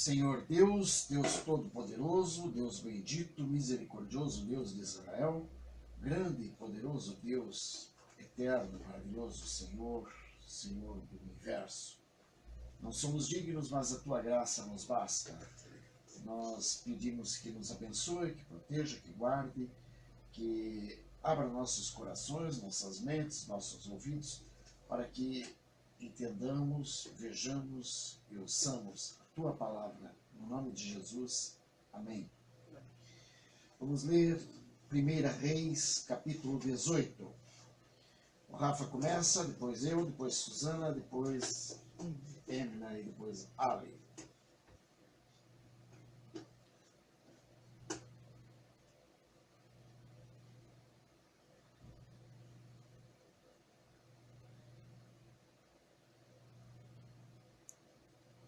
Senhor Deus, Deus Todo-Poderoso, Deus bendito, misericordioso, Deus de Israel, grande e poderoso Deus, eterno, maravilhoso Senhor, Senhor do universo. Não somos dignos, mas a Tua graça nos basta. Nós pedimos que nos abençoe, que proteja, que guarde, que abra nossos corações, nossas mentes, nossos ouvidos, para que entendamos, vejamos e ouçamos a Tua palavra. No nome de Jesus. Amém. Vamos ler 1 Reis, capítulo 18. O Rafa começa, depois eu, depois Suzana, depois Emna e depois Ali.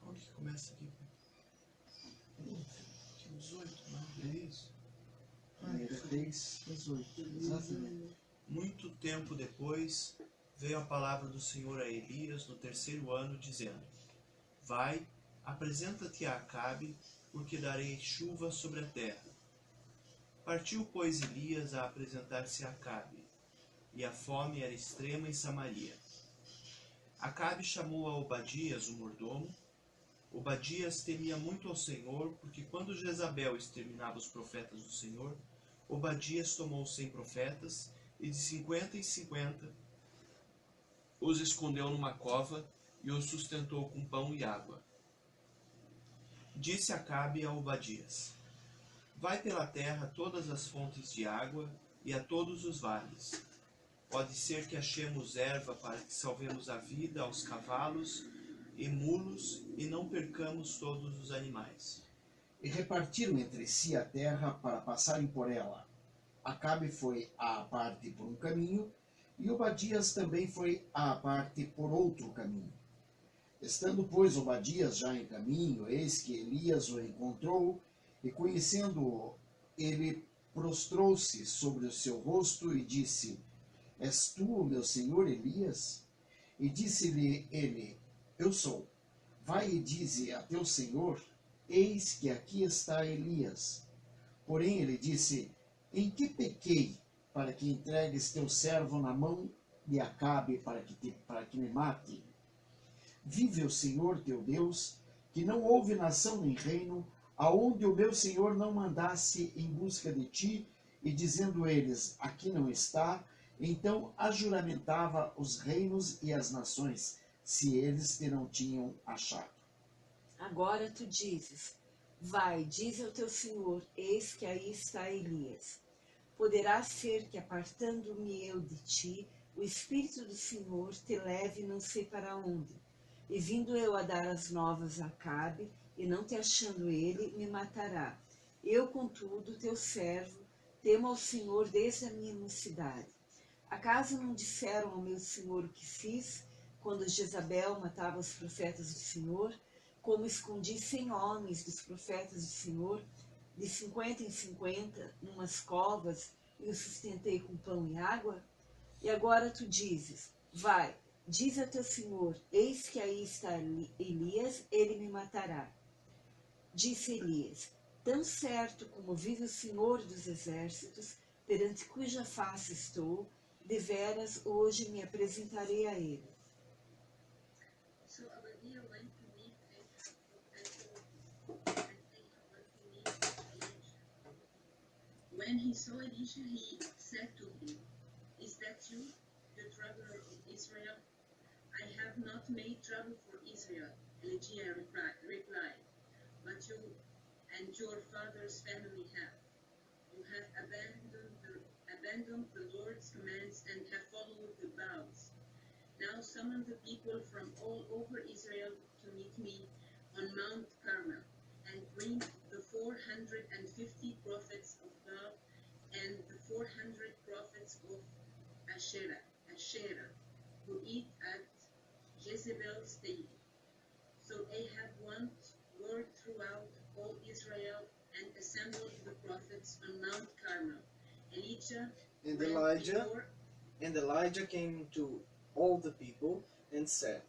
Onde que começa aqui? 18, não é isso? 1 Reis 18, exatamente. Muito tempo depois, veio a palavra do Senhor a Elias no 3º ano, dizendo: Vai, apresenta-te a Acabe, porque darei chuva sobre a terra. Partiu, pois, Elias a apresentar-se a Acabe, e a fome era extrema em Samaria. Acabe chamou a Obadias, o mordomo. Obadias temia muito ao Senhor, porque quando Jezabel exterminava os profetas do Senhor, Obadias tomou 100 profetas, e de 50 em 50 os escondeu numa cova e os sustentou com pão e água. Disse Acabe a Obadias: Vai pela terra a todas as fontes de água e a todos os vales. Pode ser que achemos erva para que salvemos a vida aos cavalos e mulos e não percamos todos os animais. E repartiram entre si a terra para passarem por ela. Acabe foi à parte por um caminho, e Obadias também foi à parte por outro caminho. Estando, pois, Obadias já em caminho, eis que Elias o encontrou, e conhecendo-o, ele prostrou-se sobre o seu rosto e disse: És tu o meu senhor Elias? E disse-lhe ele: Eu sou. Vai e dize a teu senhor: Eis que aqui está Elias. Porém ele disse: Em que pequei, para que entregues teu servo na mão de Acabe para que me mate? Vive o Senhor teu Deus, que não houve nação nem reino, aonde o meu Senhor não mandasse em busca de ti, e dizendo eles: Aqui não está, então ajuramentava os reinos e as nações, se eles te não tinham achado. Agora tu dizes: Vai, diz ao teu senhor: Eis que aí está Elias. Poderá ser que, apartando-me eu de ti, o Espírito do Senhor te leve não sei para onde. E vindo eu a dar as novas a Acabe, e não te achando ele, me matará. Eu, contudo, teu servo, temo ao Senhor desde a minha mocidade. Acaso não disseram ao meu senhor o que fiz, quando Jezabel matava os profetas do Senhor? Como escondi 100 homens dos profetas do Senhor, de 50 em 50, numas covas, e os sustentei com pão e água? E agora tu dizes: Vai, diz a teu senhor: Eis que aí está Elias, ele me matará. Disse Elias: Tão certo como vive o Senhor dos exércitos, perante cuja face estou, deveras hoje me apresentarei a ele. So Obadiah went to meet Ahab, and Ahab went to meet Elisha. When he saw Elisha, he said to him, Is that you, the troubler of Israel? I have not made trouble for Israel, Elijah replied, but you and your father's family have. You have abandoned the Lord's commands and have followed the Baals. Now summon the people from all over Israel to meet me on Mount Carmel, and bring the 450 prophets of God and the 400 prophets of Asherah, who eat at Jezebel's table. So Ahab went word throughout all Israel and assembled the prophets on Mount Carmel. And Elijah came to all the people and said,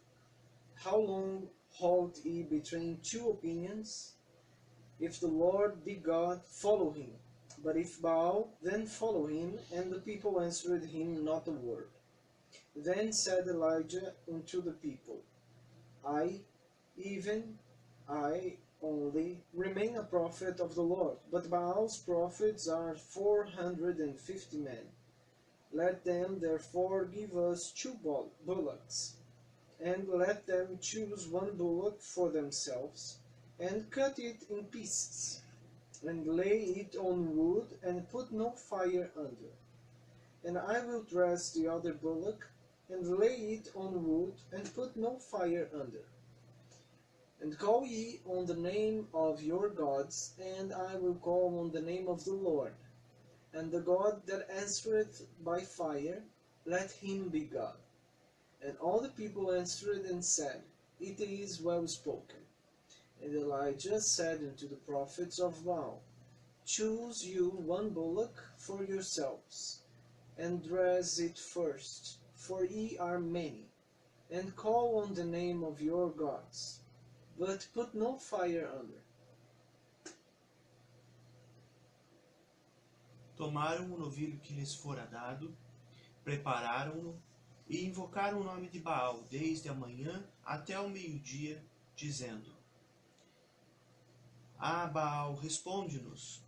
How long halt ye between two opinions? If the Lord be God, follow him. But if Baal, then follow him. And the people answered him not a word. Then said Elijah unto the people, I, even I only, remain a prophet of the Lord, but Baal's prophets are 450 men. Let them therefore give us 2 bullocks, and let them choose 1 bullock for themselves, and cut it in pieces, and lay it on wood, and put no fire under. And I will dress the other bullock, and lay it on wood, and put no fire under. And call ye on the name of your gods, and I will call on the name of the Lord. And the God that answereth by fire, let him be God. And all the people answered and said, It is well spoken. And Elijah said unto the prophets of Baal, Choose you 1 bullock for yourselves, and dress it first, for ye are many, and call on the name of your gods, but put no fire under. Tomaram o novilho que lhes fora dado, prepararam-no e invocaram o nome de Baal desde a manhã até o meio-dia, dizendo: Ah, Baal, responde-nos.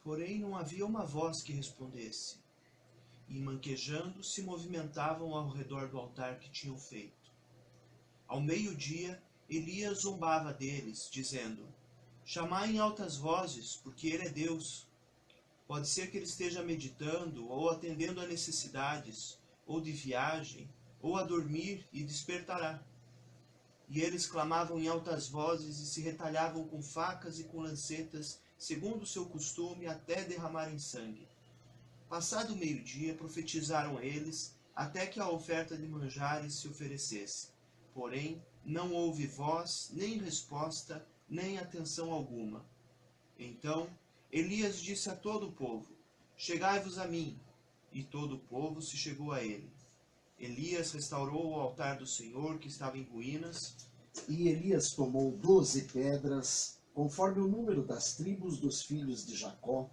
Porém não havia uma voz que respondesse, e manquejando se movimentavam ao redor do altar que tinham feito. Ao meio-dia, Elias zombava deles, dizendo: Chamai em altas vozes, porque ele é Deus. Pode ser que ele esteja meditando, ou atendendo a necessidades, ou de viagem, ou a dormir, e despertará. E eles clamavam em altas vozes e se retalhavam com facas e com lancetas, segundo o seu costume, até derramarem sangue. Passado o meio-dia, profetizaram eles, até que a oferta de manjares se oferecesse. Porém, não houve voz, nem resposta, nem atenção alguma. Então, Elias disse a todo o povo: Chegai-vos a mim. E todo o povo se chegou a ele. Elias restaurou o altar do Senhor, que estava em ruínas. E Elias tomou 12 pedras, conforme o número das tribos dos filhos de Jacó,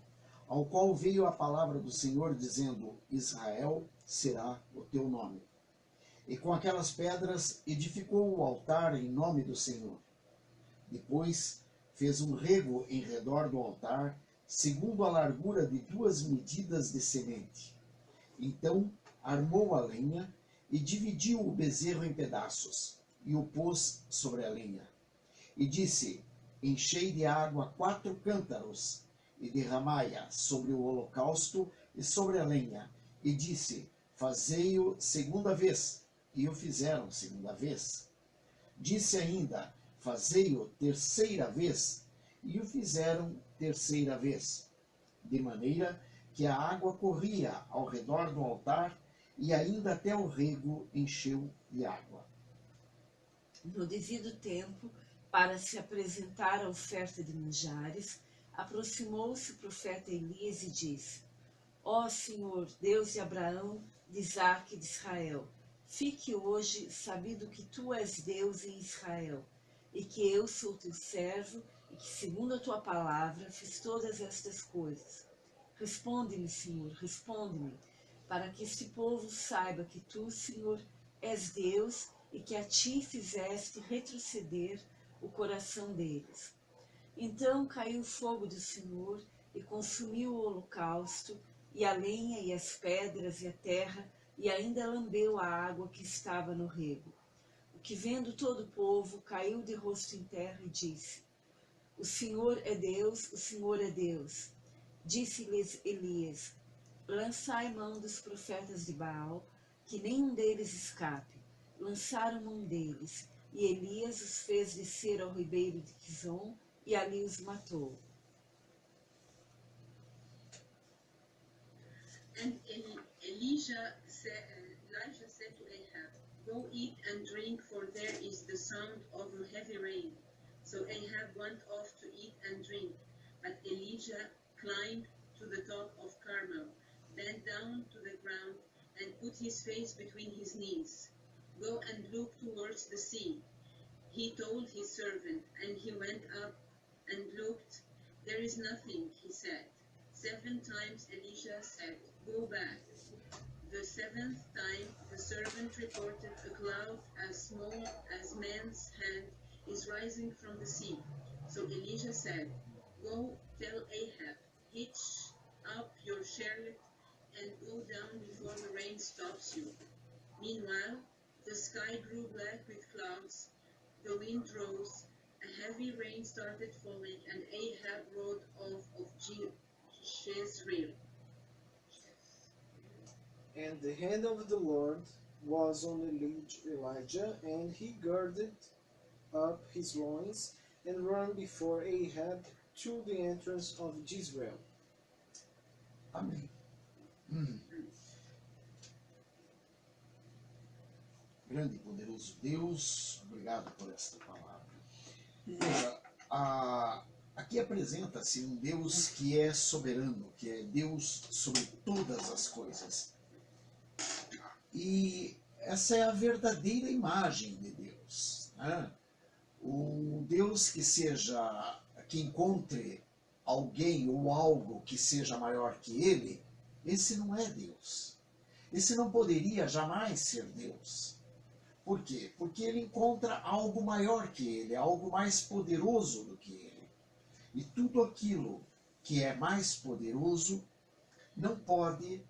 ao qual veio a palavra do Senhor, dizendo: Israel será o teu nome. E com aquelas pedras edificou o altar em nome do Senhor. Depois fez um rego em redor do altar, segundo a largura de 2 medidas de semente. Então armou a lenha e dividiu o bezerro em pedaços, e o pôs sobre a lenha. E disse: Enchei de água 4 cântaros, e derramai-a sobre o holocausto e sobre a lenha. E disse: Fazei-o 2ª vez. E o fizeram 2ª vez. Disse ainda: Fazei-o 3ª vez. E o fizeram 3ª vez. De maneira que a água corria ao redor do altar, e ainda até o rego encheu de água. No devido tempo, para se apresentar a oferta de manjares, aproximou-se o profeta Elias e disse: Ó Senhor, Deus de Abraão, de Isaque e de Israel, fique hoje sabido que tu és Deus em Israel, e que eu sou teu servo, e que segundo a tua palavra fiz todas estas coisas. Responde-me, Senhor, responde-me, para que este povo saiba que tu, Senhor, és Deus, e que a ti fizeste retroceder o coração deles. Então caiu o fogo do Senhor e consumiu o holocausto, e a lenha e as pedras e a terra, e ainda lambeu a água que estava no rego. O que vendo todo o povo caiu de rosto em terra e disse: O Senhor é Deus, o Senhor é Deus. Disse-lhes Elias: Lançai mão dos profetas de Baal, que nenhum deles escape. Lançaram mão deles, e Elias os fez descer ao ribeiro de Quizon, e ali os matou. And Elijah said to Ahab, Go eat and drink, for there is the sound of a heavy rain. So Ahab went off to eat and drink. But Elijah climbed to the top of Carmel, bent down to the ground, and put his face between his knees. Go and look towards the sea, he told his servant, and he went up and looked. There is nothing, he said. 7 times Elisha said, go back. The 7th time the servant reported, a cloud as small as man's hand is rising from the sea. So Elisha said, go tell Ahab, hitch up your chariot and go down before the rain stops you. Meanwhile, the sky grew black with clouds, the wind rose, a heavy rain started falling, and Ahab rode off of Jezreel. And the hand of the Lord was on Elijah, and he girded up his loins and ran before Ahab to the entrance of Jezreel. Amém. Grande e poderoso Deus, obrigado por esta palavra. Veja, aqui apresenta-se um Deus que é soberano, que é Deus sobre todas as coisas. E essa é a verdadeira imagem de Deus, né? O Deus que encontre alguém ou algo que seja maior que ele, esse não é Deus. Esse não poderia jamais ser Deus. Por quê? Porque ele encontra algo maior que ele, algo mais poderoso do que ele. E tudo aquilo que é mais poderoso não pode,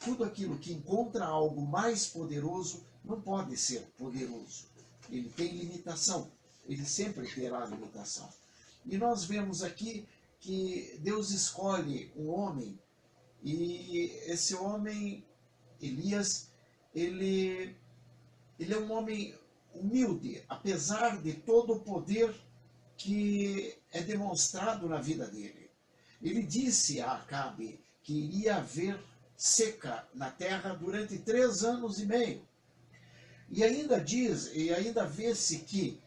tudo aquilo que encontra algo mais poderoso não pode ser poderoso. Ele tem limitação, ele sempre terá limitação. E nós vemos aqui que Deus escolhe um homem, e esse homem, Elias, ele é um homem humilde, apesar de todo o poder que é demonstrado na vida dele. Ele disse a Acabe que iria haver seca na terra durante 3 anos e meio. E ainda vê-se que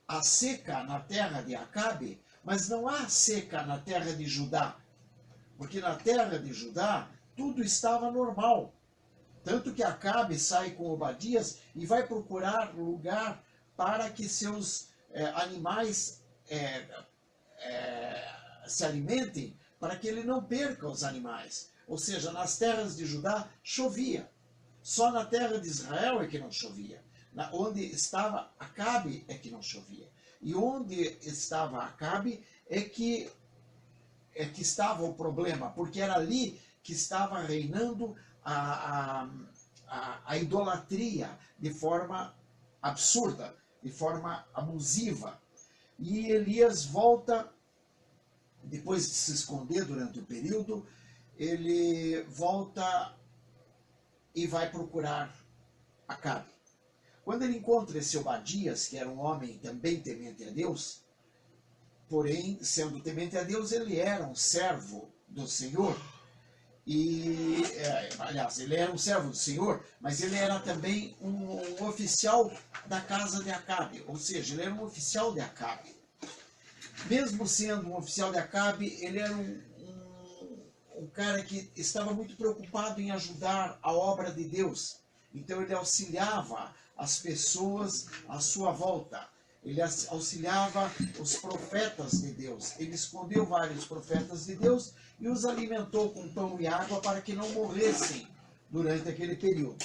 há seca na terra de Acabe, mas não há seca na terra de Judá, porque na terra de Judá tudo estava normal. Tanto que Acabe sai com Obadias e vai procurar lugar para que seus animais se alimentem, para que ele não perca os animais. Ou seja, nas terras de Judá chovia. Só na terra de Israel é que não chovia. Onde estava Acabe é que não chovia. E onde estava Acabe é que estava o problema, porque era ali que estava reinando a idolatria de forma absurda, de forma abusiva. E Elias volta, depois de se esconder durante o período, ele volta e vai procurar Acabe. Quando ele encontra esse Obadias, que era um homem também temente a Deus, porém, sendo temente a Deus, ele era um servo do Senhor. Aliás, ele era um servo do Senhor, mas ele era também um oficial da casa de Acabe, ou seja, ele era um oficial de Acabe. Mesmo sendo um oficial de Acabe, ele era um cara que estava muito preocupado em ajudar a obra de Deus. Então ele auxiliava as pessoas à sua volta. Ele auxiliava os profetas de Deus. Ele escondeu vários profetas de Deus e os alimentou com pão e água para que não morressem durante aquele período.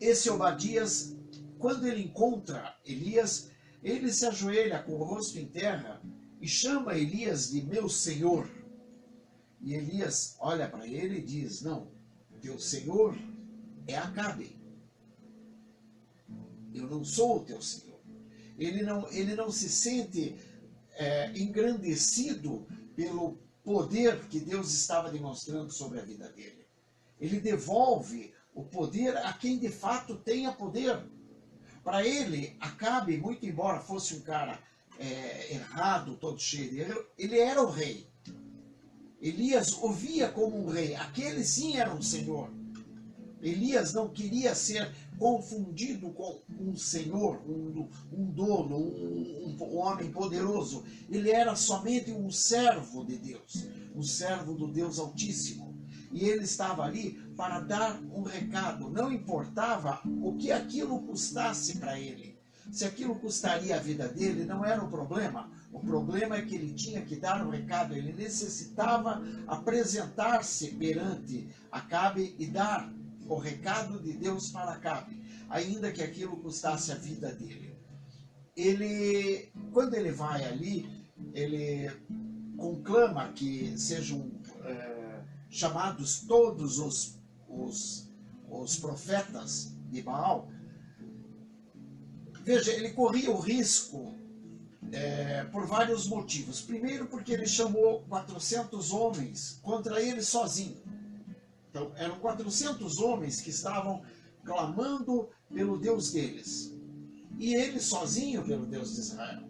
Esse Obadias, quando ele encontra Elias, ele se ajoelha com o rosto em terra e chama Elias de meu senhor. E Elias olha para ele e diz, não, teu senhor é Acabe. Eu não sou o teu senhor. Ele não se sente engrandecido pelo poder que Deus estava demonstrando sobre a vida dele. Ele devolve o poder a quem de fato tenha poder. Para ele, Acabe, muito embora fosse um cara errado, todo cheio de erro, ele era o rei. Elias o via como um rei. Aquele sim era um senhor. Elias não queria ser confundido com um senhor, um dono, um homem poderoso. Ele era somente um servo de Deus, um servo do Deus Altíssimo. E ele estava ali para dar um recado. Não importava o que aquilo custasse para ele. Se aquilo custaria a vida dele, não era o problema. O problema é que ele tinha que dar o recado, ele necessitava apresentar-se perante Acabe e dar o recado de Deus para Acabe, ainda que aquilo custasse a vida dele. Quando ele vai ali, ele conclama que sejam chamados todos os profetas de Baal. Veja, ele corria o risco por vários motivos. Primeiro, porque ele chamou 400 homens contra ele sozinho. Então, eram 400 homens que estavam clamando pelo Deus deles. E ele sozinho pelo Deus de Israel.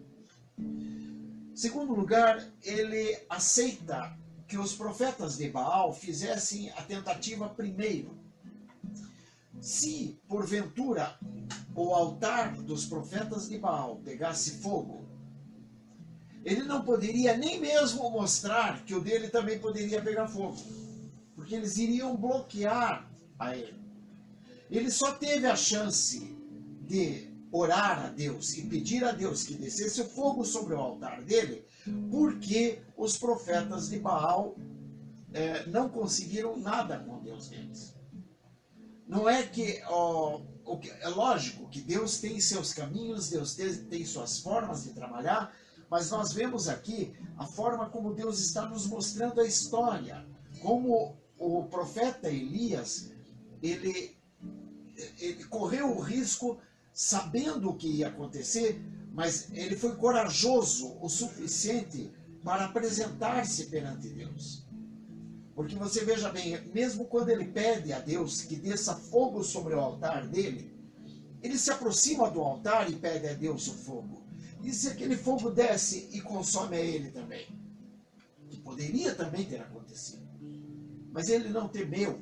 Segundo lugar, ele aceita que os profetas de Baal fizessem a tentativa primeiro. Se, porventura, o altar dos profetas de Baal pegasse fogo, ele não poderia nem mesmo mostrar que o dele também poderia pegar fogo, porque eles iriam bloquear a ele. Ele só teve a chance de orar a Deus e pedir a Deus que descesse o fogo sobre o altar dele, porque os profetas de Baal não conseguiram nada com Deus deles. Não é que... é lógico que Deus tem seus caminhos, Deus tem suas formas de trabalhar, mas nós vemos aqui a forma como Deus está nos mostrando a história. Como o profeta Elias, ele correu o risco sabendo o que ia acontecer, mas ele foi corajoso o suficiente para apresentar-se perante Deus. Porque você veja bem, mesmo quando ele pede a Deus que desça fogo sobre o altar dele, ele se aproxima do altar e pede a Deus o fogo. E se aquele fogo desce e consome a ele também? Que poderia também ter acontecido. Mas ele não temeu.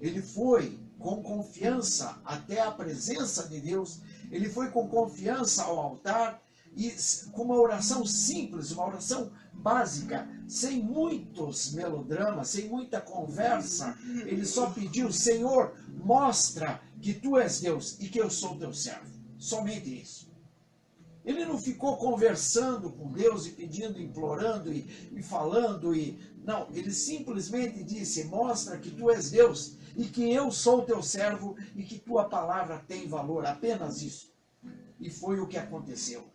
Ele foi com confiança até a presença de Deus. Ele foi com confiança ao altar e com uma oração simples, uma oração básica, sem muitos melodramas, sem muita conversa. Ele só pediu: Senhor, mostra que tu és Deus e que eu sou teu servo. Somente isso. Ele não ficou conversando com Deus e pedindo, implorando e falando. Não, ele simplesmente disse: mostra que tu és Deus e que eu sou teu servo e que tua palavra tem valor. Apenas isso. E foi o que aconteceu.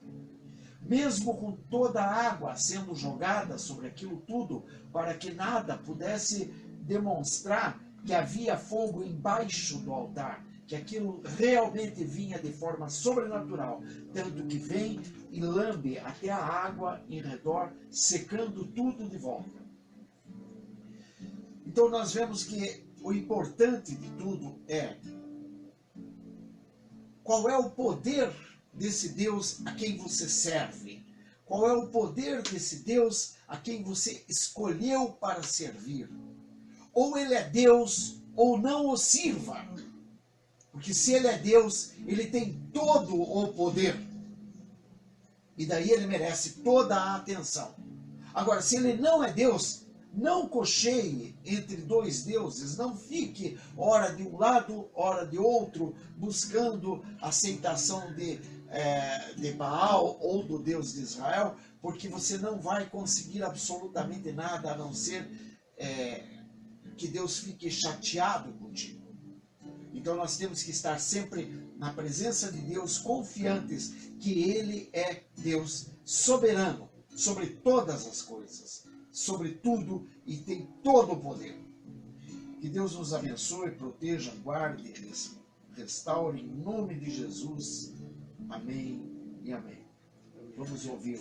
Mesmo com toda a água sendo jogada sobre aquilo tudo, para que nada pudesse demonstrar que havia fogo embaixo do altar, que aquilo realmente vinha de forma sobrenatural, tanto que vem e lambe até a água em redor, secando tudo de volta. Então nós vemos que o importante de tudo é qual é o poder desse Deus a quem você serve. Qual é o poder desse Deus a quem você escolheu para servir. Ou ele é Deus, ou não o sirva. Porque se ele é Deus, ele tem todo o poder. E daí ele merece toda a atenção. Agora, se ele não é Deus, não cocheie entre dois deuses. Não fique ora de um lado, ora de outro, buscando aceitação de Baal ou do Deus de Israel, porque você não vai conseguir absolutamente nada, a não ser que Deus fique chateado contigo. Então nós temos que estar sempre na presença de Deus, confiantes que Ele é Deus soberano sobre todas as coisas, sobre tudo, e tem todo o poder. Que Deus nos abençoe, proteja, guarde, restaure em nome de Jesus. Amém e amém. Vamos ouvir.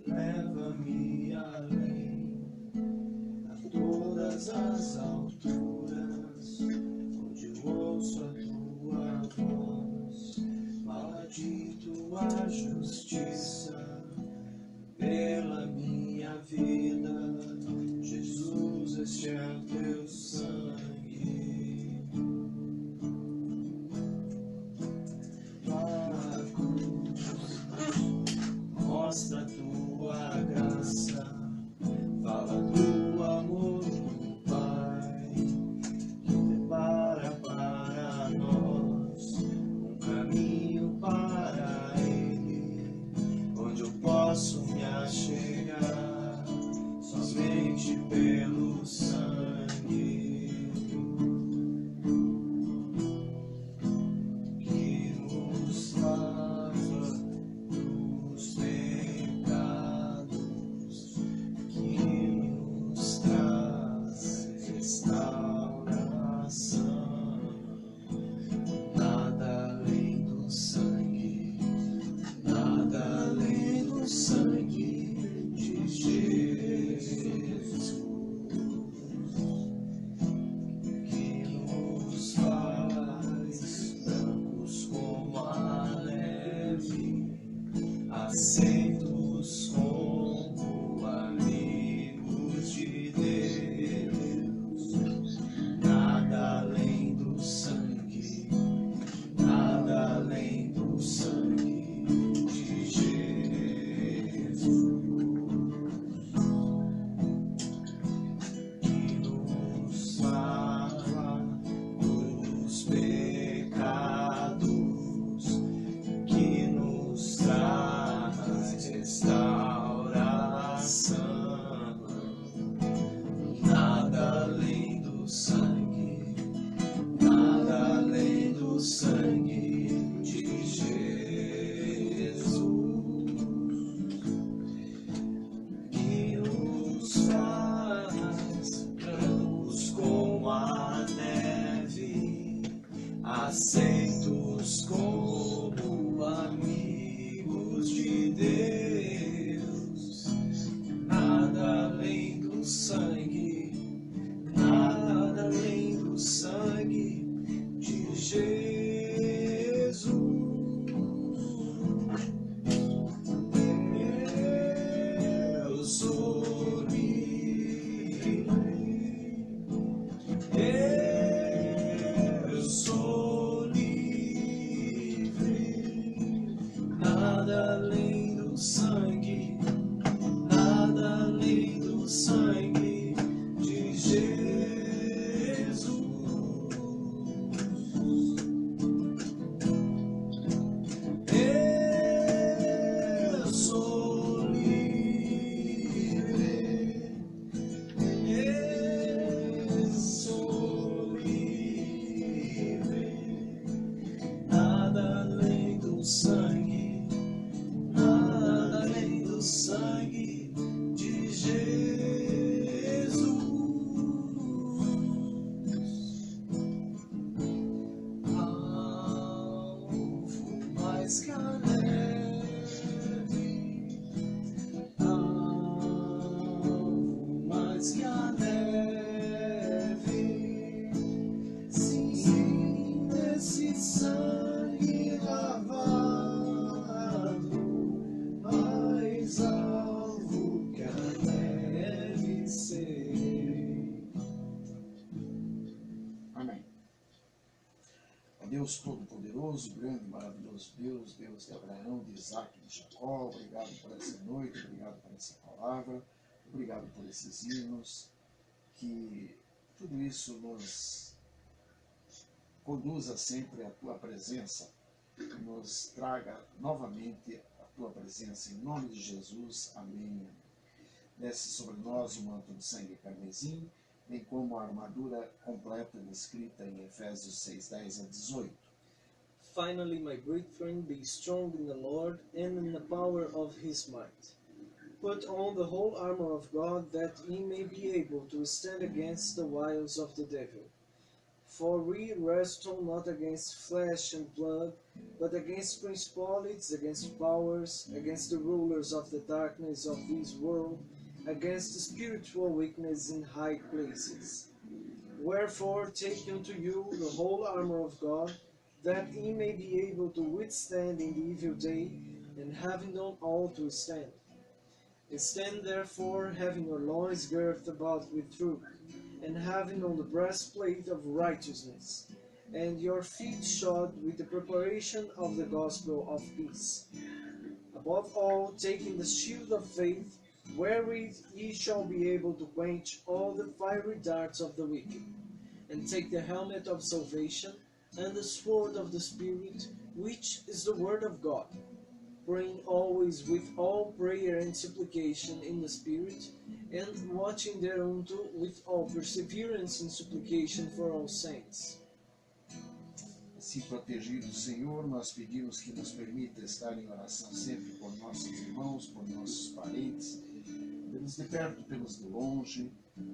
Leva-me além, a todas as alturas, onde eu ouço a tua voz. teu sangue. A cruz mostra tua graça, fala do amor do Pai, que prepara para nós um caminho para Ele, onde eu posso me achegar somente pelo sangue que nos lava dos pecados, que nos traz restauração. Nada além do sangue, nada além do sangue de Jesus, que nos faz brancos como a neve, aceitos como amigos de Deus. Nada além do sangue, nada além do sangue de Jesus, que nos fala dos pecados, que nos traz restauração. Nada além do sangue, nada além do sangue de Jesus, que nos faz brancos como a neve, aceitos como amigos de Deus. Nada além do sangue, nada além do sangue de Jesus. Eu sou livre, eu sou livre. Nada além do sangue, nada além do sangue de Jesus. Eu sou livre, eu sou livre. Nada além do sangue, nada além do sangue de Jesus. Alvo mais que a neve, alvo mais que a neve. Sim, nesse sangue lavado, mais alvo que a neve serei. Amém. Ó Deus Todo-Poderoso, grande e maravilhoso Deus, Deus de Abraão, de Isaac e de Jacó, obrigado por essa noite, obrigado por essa palavra, obrigado por esses hinos, que tudo isso nos conduza sempre à Tua presença, nos traga novamente a Tua presença, em nome de Jesus, amém. Desce sobre nós o manto de sangue carmesim, bem como a armadura completa descrita em Efésios 6:10 a 18. Finally, my brethren, be strong in the Lord and in the power of his might. Put on the whole armor of God, that ye may be able to stand against the wiles of the devil. For we wrestle not against flesh and blood, but against principalities, against powers, against the rulers of the darkness of this world, against the spiritual weakness in high places. Wherefore take unto you the whole armor of God, that ye may be able to withstand in the evil day, and having done all to stand. Stand therefore, having your loins girded about with truth, and having on the breastplate of righteousness, and your feet shod with the preparation of the gospel of peace. Above all, taking the shield of faith, wherewith ye shall be able to quench all the fiery darts of the wicked, and take the helmet of salvation, and the sword of the Spirit, which is the word of God, praying always with all prayer and supplication in the Spirit, and watching thereunto with all perseverance and supplication for all saints. Assim, protegido, Senhor, nós pedimos que nos permita estar em oração sempre por nossos irmãos, por nossos parentes, pelos de perto, pelos de longe,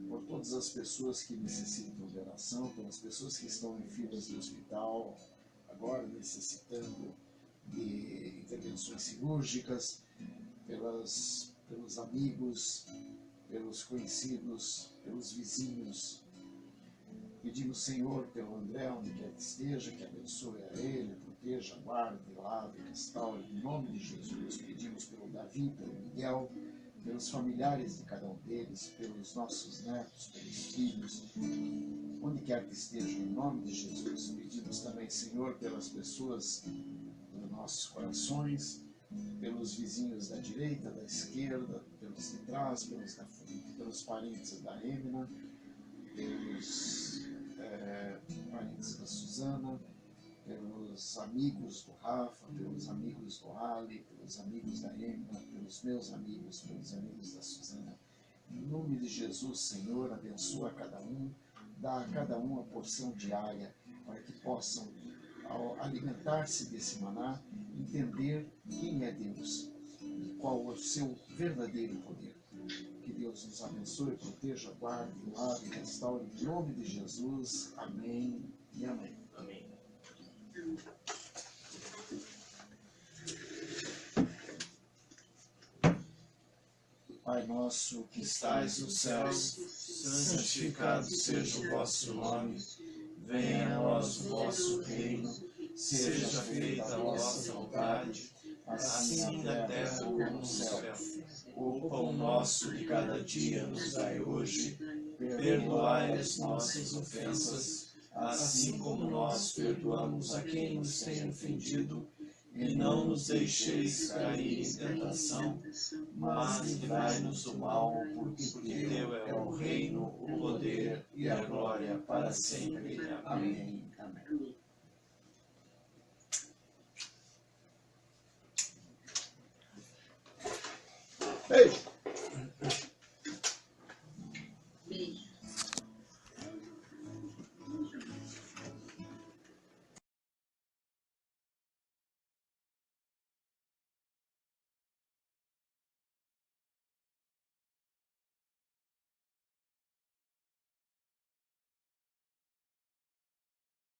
por todas as pessoas que necessitam de oração, pelas pessoas que estão em filas de hospital, agora necessitando de intervenções cirúrgicas, pelos amigos, pelos conhecidos, pelos vizinhos. Pedimos, Senhor, pelo André, onde quer que esteja, que abençoe a ele, proteja, guarde, lave, restaure, em nome de Jesus. Pedimos pelo Davi, pelo Miguel, pelos familiares de cada um deles, pelos nossos netos, pelos filhos, onde quer que esteja, em nome de Jesus. Pedimos também, Senhor, pelas pessoas dos nossos corações, pelos vizinhos da direita, da esquerda, pelos de trás, pelos da frente, pelos parentes da Emina, pelos parentes da Suzana, pelos amigos do Rafa, pelos amigos do Ali, pelos amigos da Emma, pelos meus amigos, pelos amigos da Suzana. Em nome de Jesus, Senhor, abençoa cada um, dá a cada um a porção diária, para que possam, ao alimentar-se desse maná, entender quem é Deus e qual é o seu verdadeiro poder. Que Deus nos abençoe, proteja, guarde, lave, restaure, em nome de Jesus. Amém e amém. Amém. Pai nosso que estais nos céus, santificado seja o vosso nome. Venha a nós o vosso reino. Seja feita a vossa vontade, assim na terra como no céu. O pão nosso de cada dia nos dai hoje. Perdoai as nossas ofensas, assim como nós perdoamos a quem nos tem ofendido. E não nos deixeis cair em tentação, mas livrai-nos do mal, porque teu é o reino, o poder e a glória para sempre. Amém. Amém. Beijo.